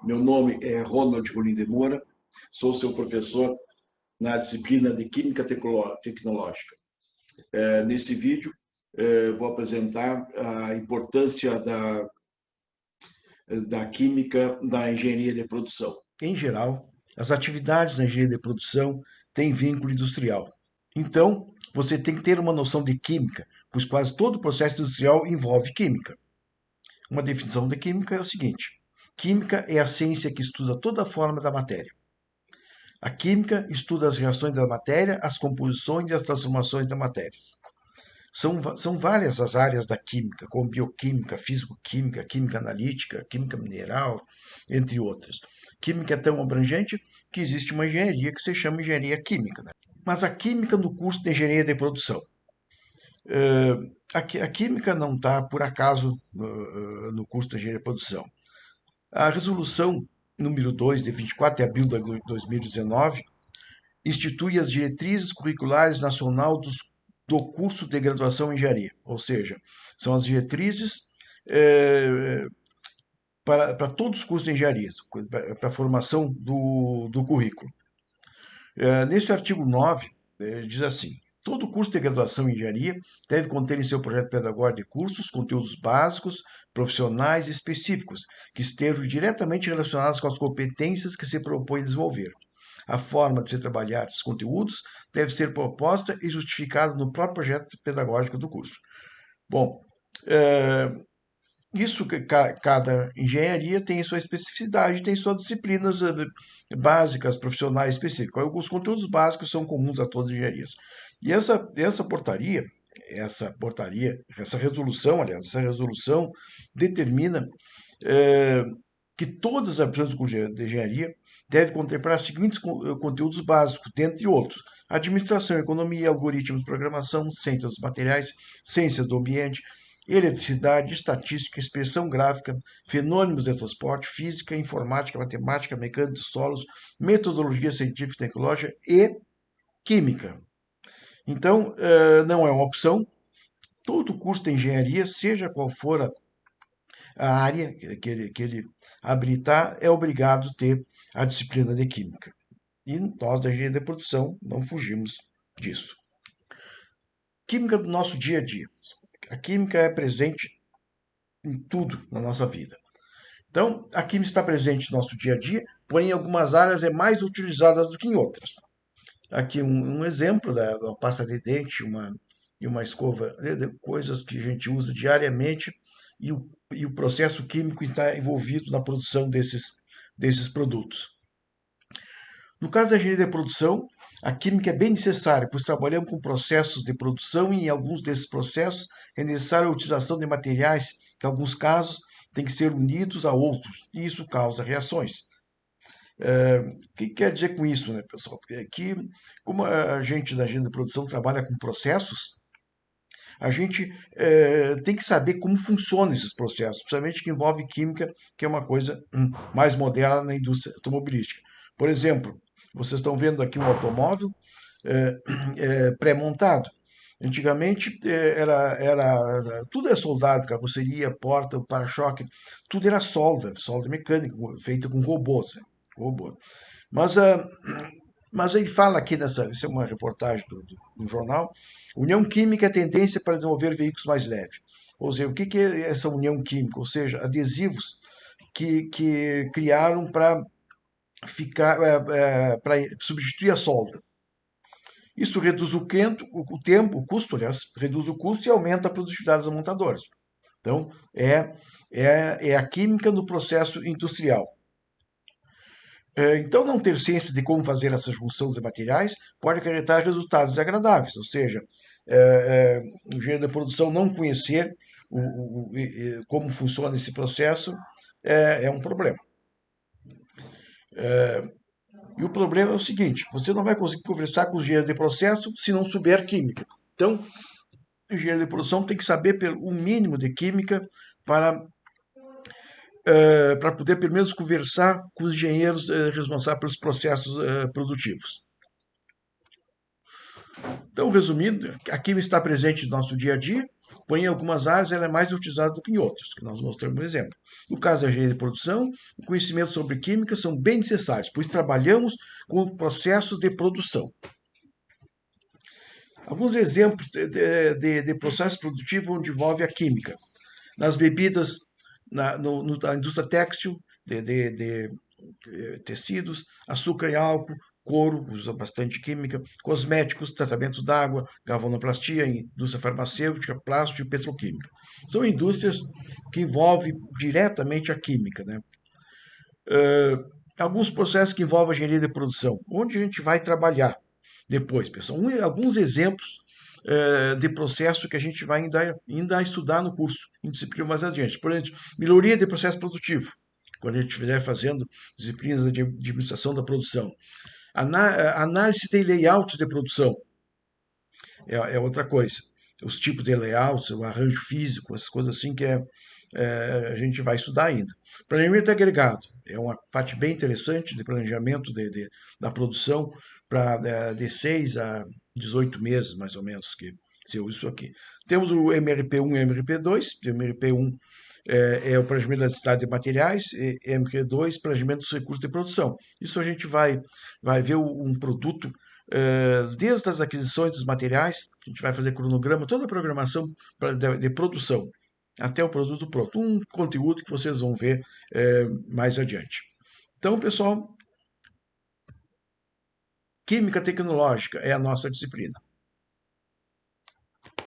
Meu nome é Ronald Rolim de Moura, sou seu professor na disciplina de Química Tecnológica. Nesse vídeo, vou apresentar a importância da química na engenharia de produção. Em geral, as atividades da engenharia de produção têm vínculo industrial. Então, você tem que ter uma noção de química, pois quase todo processo industrial envolve química. Uma definição de química é o seguinte: química é a ciência que estuda toda a forma da matéria. A química estuda as reações da matéria, as composições e as transformações da matéria. São várias as áreas da química, como bioquímica, físico-química, química analítica, química mineral, entre outras. Química é tão abrangente que existe uma engenharia que se chama engenharia química. Né? Mas a química no curso de engenharia de produção. A química não está, por acaso, no curso de engenharia de produção. A resolução número 2, de 24 de abril de 2019, institui as diretrizes curriculares nacional do curso de graduação em engenharia, ou seja, são as diretrizes para todos os cursos de engenharia, para a formação do currículo. Nesse artigo 9, diz assim: todo curso de graduação em engenharia deve conter em seu projeto pedagógico de cursos conteúdos básicos, profissionais e específicos, que estejam diretamente relacionados com as competências que se propõe a desenvolver. A forma de se trabalhar esses conteúdos deve ser proposta e justificada no próprio projeto pedagógico do curso. Bom, isso que cada engenharia tem sua especificidade, tem suas disciplinas básicas, profissionais específicas. Os conteúdos básicos são comuns a todas as engenharias. E essa resolução determina que todas as empresas de engenharia devem contemplar os seguintes conteúdos básicos, dentre outros: administração, economia, algoritmos, programação, ciências dos materiais, ciências do ambiente, eletricidade, estatística, expressão gráfica, fenômenos de transporte, física, informática, matemática, mecânica de solos, metodologia científica e tecnológica e química. Então, não é uma opção. Todo curso de engenharia, seja qual for a área que ele habilitar, é obrigado a ter a disciplina de química. E nós, da engenharia de produção, não fugimos disso. Química do nosso dia a dia. A química é presente em tudo na nossa vida. Então, a química está presente no nosso dia a dia, porém, em algumas áreas é mais utilizada do que em outras. Aqui um exemplo da uma pasta de dente e uma escova, coisas que a gente usa diariamente e o processo químico está envolvido na produção desses produtos. No caso da engenharia de produção, a química é bem necessária, pois trabalhamos com processos de produção e em alguns desses processos é necessária a utilização de materiais que, em alguns casos, têm que ser unidos a outros, e isso causa reações. O que quer dizer com isso, né, pessoal? Porque que, como a gente da engenharia de produção trabalha com processos, a gente tem que saber como funcionam esses processos, principalmente que envolve química, que é uma coisa mais moderna na indústria automobilística. Por exemplo, vocês estão vendo aqui um automóvel pré-montado. Antigamente tudo é soldado, carroceria, porta, para-choque, tudo era solda mecânica, feita com robôs. Né? Robô. Mas, mas ele fala aqui isso é uma reportagem do jornal, União Química é tendência para desenvolver veículos mais leves. Ou seja, o que é essa união química? Ou seja, adesivos que criaram para para substituir a solda. Isso reduz o custo, aliás, reduz o custo e aumenta a produtividade das montadoras. Então, é a química no processo industrial. Então, não ter ciência de como fazer essa junção de materiais pode acarretar resultados desagradáveis, ou seja, o engenheiro da produção não conhecer como funciona esse processo é um problema. E o problema é o seguinte: você não vai conseguir conversar com os engenheiros de processo se não souber química. Então, o engenheiro de produção tem que saber o mínimo de química para poder, pelo menos, conversar com os engenheiros responsáveis pelos processos produtivos. Então, resumindo, a química está presente no nosso dia a dia, porém em algumas áreas ela é mais utilizada do que em outras, que nós mostramos um exemplo. No caso da engenharia de produção, o conhecimento sobre química são bem necessários, pois trabalhamos com processos de produção. Alguns exemplos de processo produtivo onde envolve a química. Nas bebidas, na indústria têxtil, de tecidos, açúcar e álcool, couro, usa bastante química, cosméticos, tratamento d'água, galvanoplastia, indústria farmacêutica, plástico e petroquímica. São indústrias que envolvem diretamente a química, né? Alguns processos que envolvem a engenharia de produção, onde a gente vai trabalhar depois, pessoal. Alguns exemplos de processo que a gente vai ainda estudar no curso, em disciplina mais adiante. Por exemplo, melhoria de processo produtivo, quando a gente estiver fazendo disciplinas de administração da produção. Análise de layouts de produção é outra coisa. Os tipos de layouts, o arranjo físico, essas coisas assim que a gente vai estudar ainda. Planejamento agregado é uma parte bem interessante de planejamento da produção para de 6 a 18 meses, mais ou menos, que se usa isso aqui. Temos o MRP1 e MRP2. O MRP1 é o planejamento da necessidade de materiais, e MRP2, planejamento dos recursos de produção. Isso a gente vai ver um produto desde as aquisições dos materiais, a gente vai fazer cronograma, toda a programação de produção, até o produto pronto. Um conteúdo que vocês vão ver mais adiante. Então, pessoal, Química Tecnológica é a nossa disciplina.